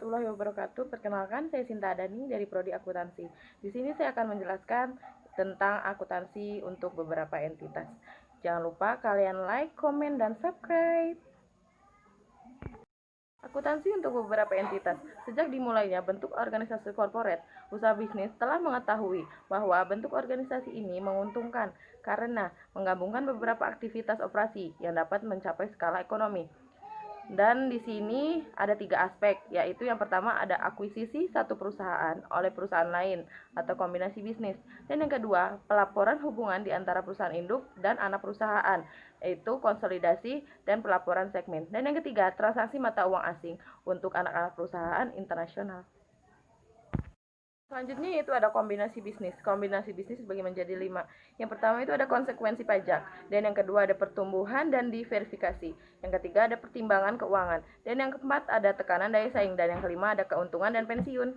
warahmatullahi wabarakatuh. Perkenalkan, saya Sinta Adani dari Prodi Akuntansi. Di sini saya akan menjelaskan tentang akuntansi untuk beberapa entitas. Jangan lupa kalian like, komen, dan subscribe. Akuntansi untuk beberapa entitas. Sejak dimulainya bentuk organisasi korporat, usaha bisnis telah mengetahui bahwa bentuk organisasi ini menguntungkan karena menggabungkan beberapa aktivitas operasi yang dapat mencapai skala ekonomi. Dan di sini ada 3 aspek, yaitu yang pertama ada akuisisi satu perusahaan oleh perusahaan lain atau kombinasi bisnis. Dan yang kedua, pelaporan hubungan di antara perusahaan induk dan anak perusahaan, yaitu konsolidasi dan pelaporan segmen. Dan yang ketiga, transaksi mata uang asing untuk anak-anak perusahaan internasional. Selanjutnya yaitu ada kombinasi bisnis. Kombinasi bisnis dibagi menjadi 5. Yang pertama itu ada konsekuensi pajak, dan yang kedua ada pertumbuhan dan diverifikasi. Yang ketiga ada pertimbangan keuangan, dan yang keempat ada tekanan daya saing, dan yang kelima ada keuntungan dan pensiun.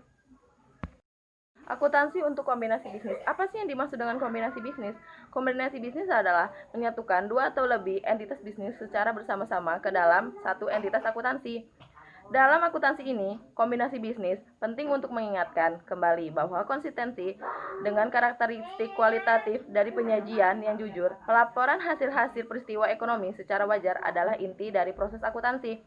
Akuntansi untuk kombinasi bisnis. Apa sih yang dimaksud dengan kombinasi bisnis? Kombinasi bisnis adalah menyatukan 2 atau lebih entitas bisnis secara bersama-sama ke dalam satu entitas akuntansi. Dalam akuntansi ini, kombinasi bisnis penting untuk mengingatkan kembali bahwa konsistensi dengan karakteristik kualitatif dari penyajian yang jujur, pelaporan hasil-hasil peristiwa ekonomi secara wajar adalah inti dari proses akuntansi.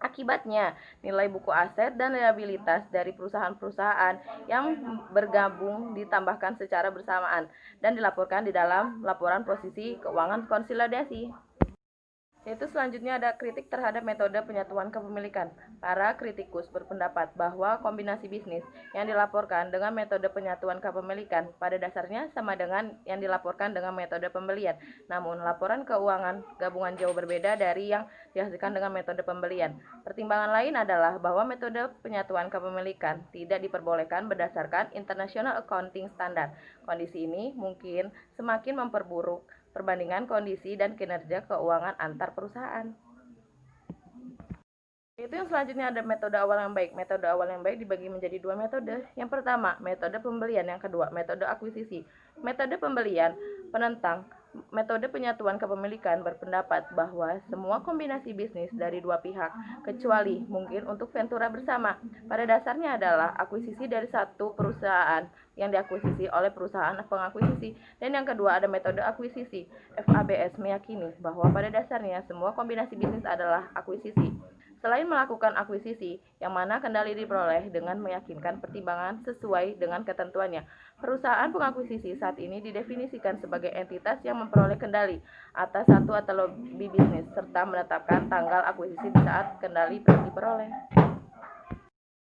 Akibatnya, nilai buku aset dan liabilitas dari perusahaan-perusahaan yang bergabung ditambahkan secara bersamaan dan dilaporkan di dalam laporan posisi keuangan konsolidasi. Yaitu selanjutnya ada kritik terhadap metode penyatuan kepemilikan. Para kritikus berpendapat bahwa kombinasi bisnis yang dilaporkan dengan metode penyatuan kepemilikan pada dasarnya sama dengan yang dilaporkan dengan metode pembelian. Namun, laporan keuangan gabungan jauh berbeda dari yang dihasilkan dengan metode pembelian. Pertimbangan lain adalah bahwa metode penyatuan kepemilikan tidak diperbolehkan berdasarkan International Accounting Standard. Kondisi ini mungkin semakin memperburuk perbandingan kondisi dan kinerja keuangan antar perusahaan. Itu yang selanjutnya ada metode awal yang baik. Metode awal yang baik dibagi menjadi 2 metode. Yang pertama, metode pembelian. Yang kedua, metode akuisisi. Metode pembelian penentang metode penyatuan kepemilikan berpendapat bahwa semua kombinasi bisnis dari 2 pihak, kecuali mungkin untuk ventura bersama, pada dasarnya adalah akuisisi dari satu perusahaan yang diakuisisi oleh perusahaan pengakuisisi. Dan yang kedua ada metode akuisisi. FABS meyakini bahwa pada dasarnya semua kombinasi bisnis adalah akuisisi. Selain melakukan akuisisi, yang mana kendali diperoleh dengan meyakinkan pertimbangan sesuai dengan ketentuannya. Perusahaan pengakuisisi saat ini didefinisikan sebagai entitas yang memperoleh kendali atas satu atau lebih bisnis, serta menetapkan tanggal akuisisi di saat kendali diperoleh.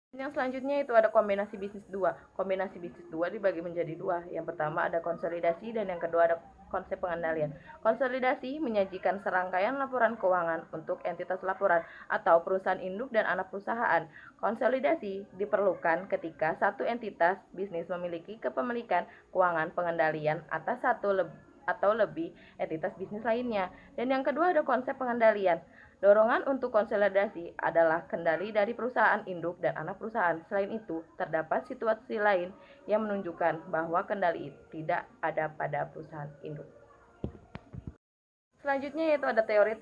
Yang selanjutnya itu ada kombinasi bisnis 2. Kombinasi bisnis 2 dibagi menjadi 2. Yang pertama ada konsolidasi dan yang kedua ada konsep pengendalian. Konsolidasi menyajikan serangkaian laporan keuangan untuk entitas laporan atau perusahaan induk dan anak perusahaan. Konsolidasi diperlukan ketika satu entitas bisnis memiliki kepemilikan keuangan pengendalian atas satu atau lebih entitas bisnis lainnya. Dan yang kedua ada konsep pengendalian. Dorongan untuk konsolidasi adalah kendali dari perusahaan induk dan anak perusahaan. Selain itu, terdapat situasi lain yang menunjukkan bahwa kendali tidak ada pada perusahaan induk. Selanjutnya yaitu ada teori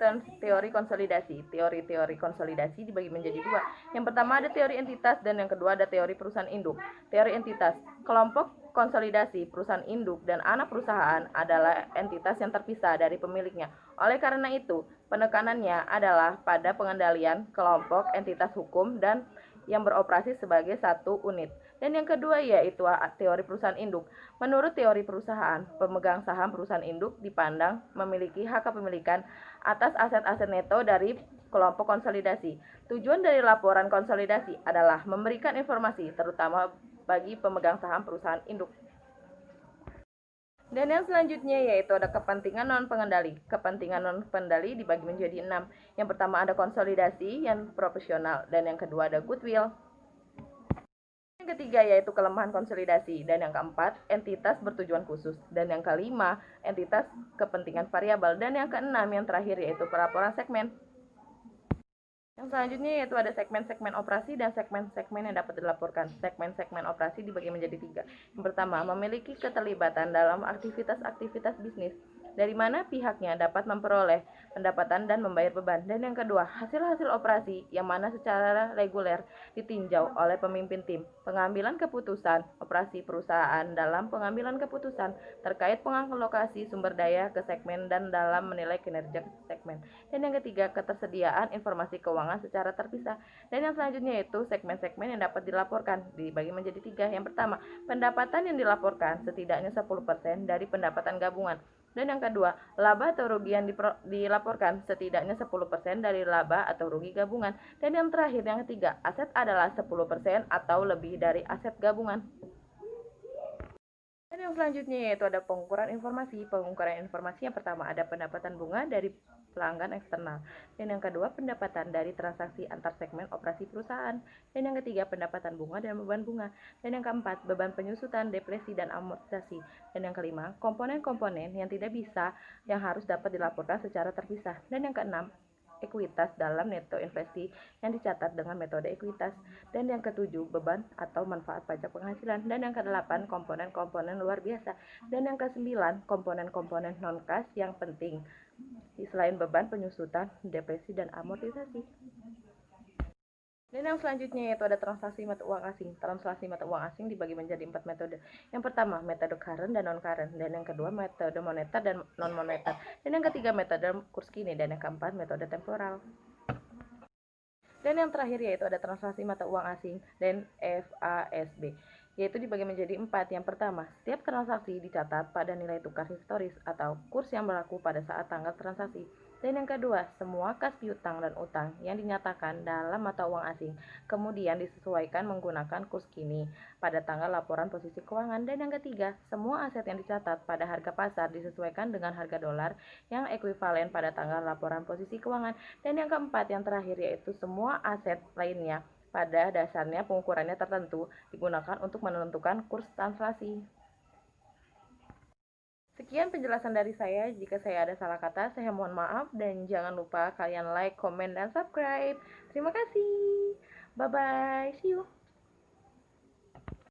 konsolidasi. Teori konsolidasi dibagi menjadi 2. Yang pertama ada teori entitas dan yang kedua ada teori perusahaan induk. Teori entitas, kelompok konsolidasi perusahaan induk dan anak perusahaan adalah entitas yang terpisah dari pemiliknya. Oleh karena itu, penekanannya adalah pada pengendalian kelompok entitas hukum dan yang beroperasi sebagai satu unit. Dan yang kedua yaitu teori perusahaan induk. Menurut teori perusahaan, pemegang saham perusahaan induk dipandang memiliki hak kepemilikan atas aset-aset neto dari kelompok konsolidasi. Tujuan dari laporan konsolidasi adalah memberikan informasi terutama bagi pemegang saham perusahaan induk. Dan yang selanjutnya yaitu ada kepentingan non-pengendali. Kepentingan non-pengendali dibagi menjadi 6. Yang pertama ada konsolidasi yang profesional dan yang kedua ada goodwill. Yang ketiga yaitu kelemahan konsolidasi dan yang keempat entitas bertujuan khusus dan yang kelima entitas kepentingan variabel dan yang keenam yang terakhir yaitu pelaporan segmen. Yang selanjutnya yaitu ada segmen-segmen operasi dan segmen-segmen yang dapat dilaporkan. Segmen-segmen operasi dibagi menjadi 3. Yang pertama, memiliki keterlibatan dalam aktivitas-aktivitas bisnis. dari mana pihaknya dapat memperoleh pendapatan dan membayar beban. Dan yang kedua, hasil-hasil operasi yang mana secara reguler ditinjau oleh pemimpin tim. Pengambilan keputusan operasi perusahaan dalam pengambilan keputusan terkait pengalokasi sumber daya ke segmen dan dalam menilai kinerja segmen. Dan yang ketiga, ketersediaan informasi keuangan secara terpisah. Dan yang selanjutnya yaitu segmen-segmen yang dapat dilaporkan dibagi menjadi tiga. Yang pertama, pendapatan yang dilaporkan setidaknya 10% dari pendapatan gabungan. Dan yang kedua, laba atau rugi yang dilaporkan setidaknya 10% dari laba atau rugi gabungan. Dan yang terakhir, yang ketiga, aset adalah 10% atau lebih dari aset gabungan. Dan yang selanjutnya yaitu ada pengukuran informasi. Pengukuran informasi yang pertama ada pendapatan bunga dari pelanggan eksternal. Dan yang kedua pendapatan dari transaksi antar segmen operasi perusahaan. Dan yang ketiga pendapatan bunga dan beban bunga. Dan yang keempat beban penyusutan, depresi dan amortisasi. Dan yang kelima komponen-komponen yang tidak bisa yang harus dapat dilaporkan secara terpisah. Dan yang keenam ekuitas dalam neto investasi yang dicatat dengan metode ekuitas. Dan yang ketujuh beban atau manfaat pajak penghasilan. Dan yang kedelapan komponen-komponen luar biasa. Dan yang kesembilan komponen-komponen non-kas yang penting selain beban penyusutan, depresi dan amortisasi. Dan yang selanjutnya yaitu ada transaksi mata uang asing. Transaksi mata uang asing dibagi menjadi 4 metode. Yang pertama, metode current dan non-current. Dan yang kedua, metode moneter dan non-moneter. Dan yang ketiga, metode kurs kini. Dan yang keempat, metode temporal. Dan yang terakhir yaitu ada transaksi mata uang asing dan FASB, yaitu dibagi menjadi 4. Yang pertama, setiap transaksi dicatat pada nilai tukar historis atau kurs yang berlaku pada saat tanggal transaksi. Dan yang kedua, semua kas piutang dan utang yang dinyatakan dalam mata uang asing kemudian disesuaikan menggunakan kurs kini pada tanggal laporan posisi keuangan. Dan yang ketiga, semua aset yang dicatat pada harga pasar disesuaikan dengan harga dolar yang ekuivalen pada tanggal laporan posisi keuangan. Dan yang keempat, yang terakhir yaitu semua aset lainnya pada dasarnya pengukurannya tertentu digunakan untuk menentukan kurs translasi. Sekian penjelasan dari saya. Jika saya ada salah kata, saya mohon maaf dan jangan lupa kalian like, komen, dan subscribe. Terima kasih. Bye-bye. See you.